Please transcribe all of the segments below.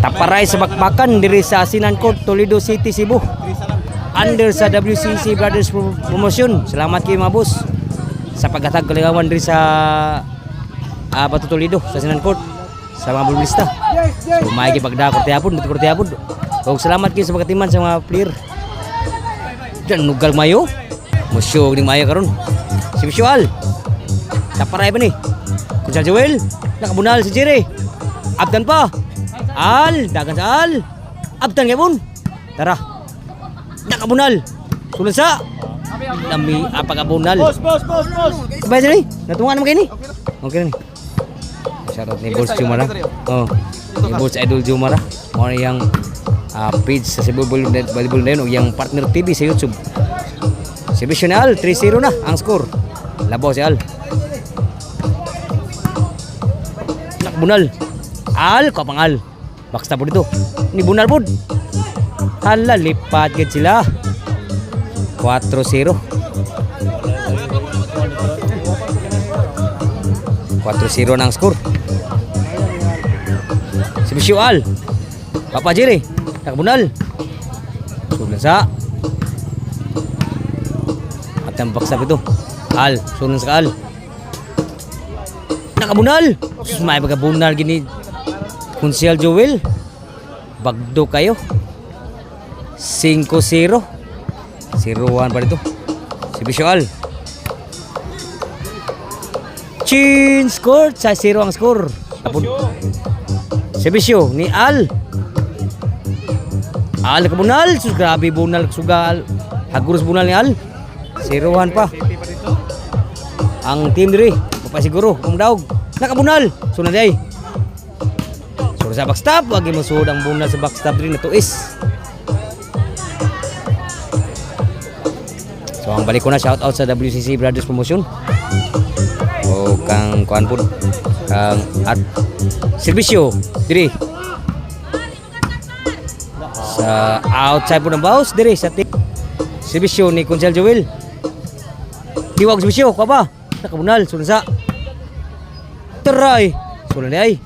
Taparay sa bakbakan diri sa Sinancod, Toledo City, Cebu. Under sa WCC Brothers Promotion. Salamat kayo mga boss sa paghatag kalingawan diri sa Bato Toledo sa Sinancod sa mga bulbista. So may gipagdakot yapon, dito yapon. Og salamat kayo sa pagatiman sa mga player. Dan nugal mayo. Musyo ning mayo karon. Si Visual. Taparay ba ni? Kunsa Joel, nakabunal si Jerry. Abdan pa. Al, dagan sa Al. Abdan gyapon. Tara. Nakabunal. Sulod sa. Dami apagabunal. Boss. Kabay diri. Natungan naman kayo ni. Okay ni. Shoutout ni Boss Jumara. Oh. Ni Boss Idol Jumara. Mo yang page sa Cebu Volleyball na yun o yung partner TV sa YouTube. Si Visional 3-0 na ang score. Labaw si Al. Nakbunal. Al, kapang Al. Backstab po dito. Ni Bunal po. Hala, lipat gid sila. 4-0. 4-0 na ang score. Si Visual. Papa Jerry. Nakabunal. Sulan sa. At ang backstab ito. Al. Sulan sa Al. Nakabunal. Sus, may magabunal gini. Kunsyal Joel. Bagdo kayo. 5-0. 0-1 pa dito. Si Visual. Chin score. Sa 0 ang score. Tapon. Si Visio ni Al. Al kabunal. Sus, grabe bunal. Sugal. Haguros bunal ni Al. 0-1 pa. Ang team diri. Papasiguro. Ang daog. Nakabunal. Sunod ay. Suro sa backstab. Wag mo sud ang bunal sa backstab diri na tuis. So ang balik ko na shout out sa WCC Brothers Promotion. O kang kuan pud kang at serbisyo diri sa outside po ng bounce diri sa tip. Serbisyo ni Kunsel Joel. Tiwag serbisyo ka ba? Nakabunal sunod sa try. Sunod ay.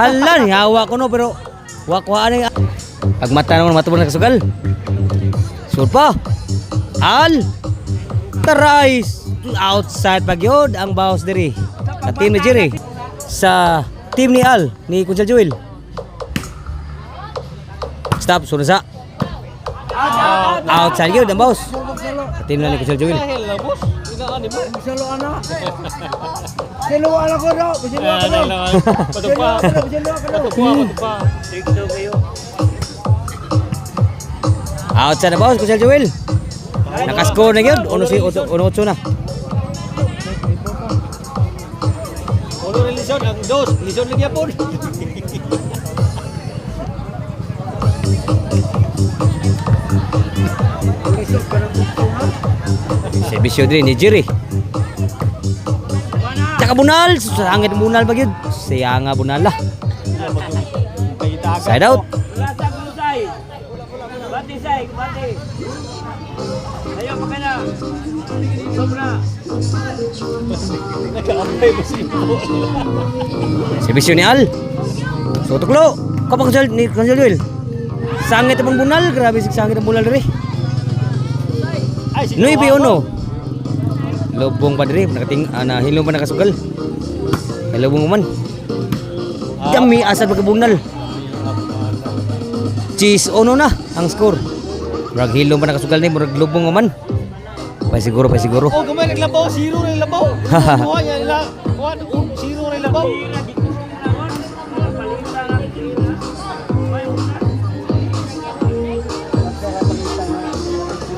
Hala ni hawa ko no pero wakwaan ay. Pagmata naman matubon na kasugal. Sunod pa. Al try outside pagyod ang bounce diri sa team ni Jerry sa team ni Al ni Kunsel Joel. Stop sunod sa outside gyud ang bounce sa team ni Kunsel Joel. Silo ala ko daw, silo ako daw. Patupa. Outside ang bounce Kunsel Joel. Nakaskor na yun. Uno-8 na. Uno rin Lison, ang dos. Lison lagi po. Servisyo din ni Jerry. Tsaka bunal. Sangit bunal ba yun? Siya nga bunal lah. Side out. Bati. Ayaw pa ka na. Sobra. Nag-aambay mo si Ibo. Servisyo ni Al. So, tuklo. Kapag ni Kunsel Joel. Sangit ang bunal. Grabe sangit ang bunal rin. 9-1. Lubong pa rin. Hilong pa nakasugal. Lubong man. Dami asal pagkabunal. Cheese ono na ang score. Murag hilong pa nakasugal ni. Murag lubong man. Pasiguro. Oh, gamay naglabaw. 0 rin labaw. Kuha niya nila. 0 rin labaw.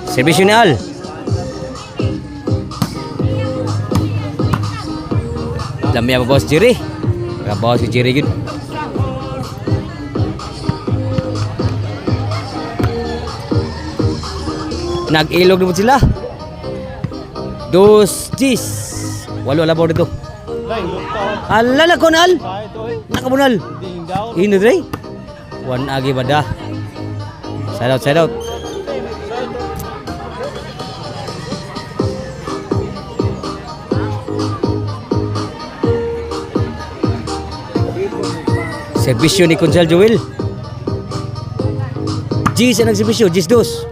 Servisyo ni Al. Dami apa boss Jerry. Kabaw si Jerry gud. Nag-ilog naman sila. 2-10. Walo labaw dito. Alala ko na Al. Nakabunal. Ino dre. 1 agi bada. Side out. Serbisyo ni Consel Joel. Gis ang serbisyo, Gis dos.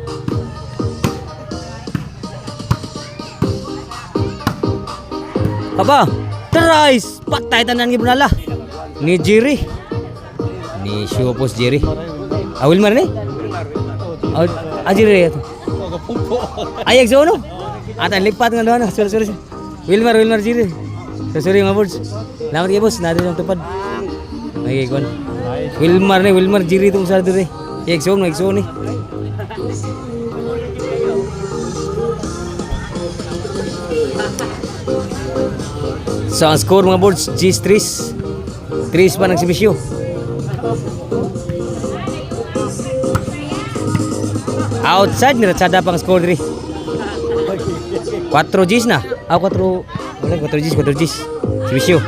Aba, tries. Patay tanan ni Brunala. Ni Jerry. Ni Shopos Jerry. Wilmar ni? Jerry ito. Ayag sa uno. Atan lipat nga doon. Sorry. Wilmar Jerry. Sorry mga boards. Salamat kayo boss. Natin yung tupad. Okay, kuan. Wilmar Jerry itong sa doon eh. Ayag sa uno ni. So ang score mga boards, G's 3 pa ng serbisyo. Outside ni Ratsada pang score diri. 4 G's na. 4 G's. Serbisyo.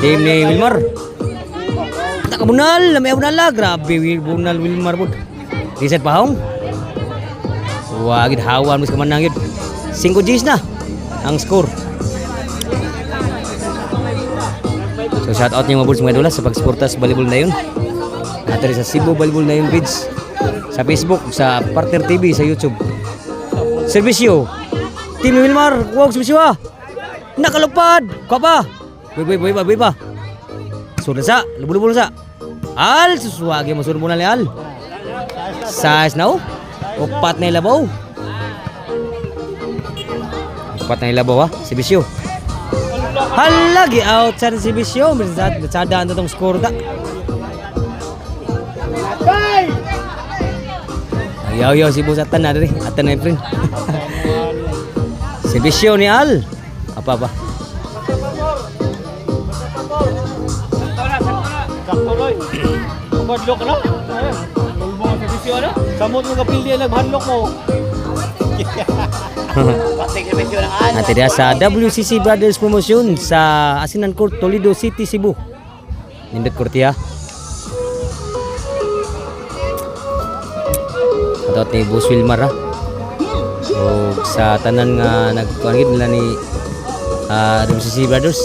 Team ni Wilmar. Tak kabunal, lamay abunala. Grabe bunal Wilmar bud. Reset pahong. Wagid hawan mas kamanang yun. 5 G's na ang score. So shout out niyo mga boards mga idola sa pagsuporta sa Volleyball na yun. Ato rin sa Cebu Volleyball na yun page. Sa Facebook, sa Partner TV, sa YouTube. Serbisyo. Team Wilmar, huwag serbisyo ah. Nakalupad. Kwa pa. Boy pa. Sudah sa, lubo sa. Al, suswagi mo mo na ni Al. Size na oh. Upat na ilabaw. Ha, serbisyo. Halagi out sa serbisyo. Sadaan na itong score da. Ayaw si Boss Atan na rin. Atan na yung friend. Serbisyo ni Al. Apa? Saktuloy. Badlok na. Lulbo mo serbisyo na. Samot mo kapilya naghadlok mo. Ate dia sa WCC Brothers Promotion sa Asinan Court, Toledo City, Cebu. Nindot Kortia. Shoutout ni Boss Wilmar ha. So sa tanan nga nagkuangit nila ni WCC Brothers.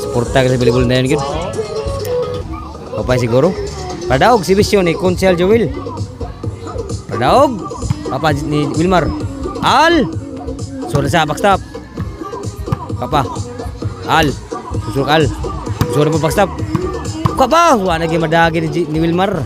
Suporta ka sa volleyball na yun gid. Papay siguro. Padaog serbisyo ni Consel Joel. Padaog. Papa ni Wilmar. Al. Sudah sa backstop. Papa. Al. Susul Al. Sudah po backstop. Papa. Wala na madagi ni Wilmar.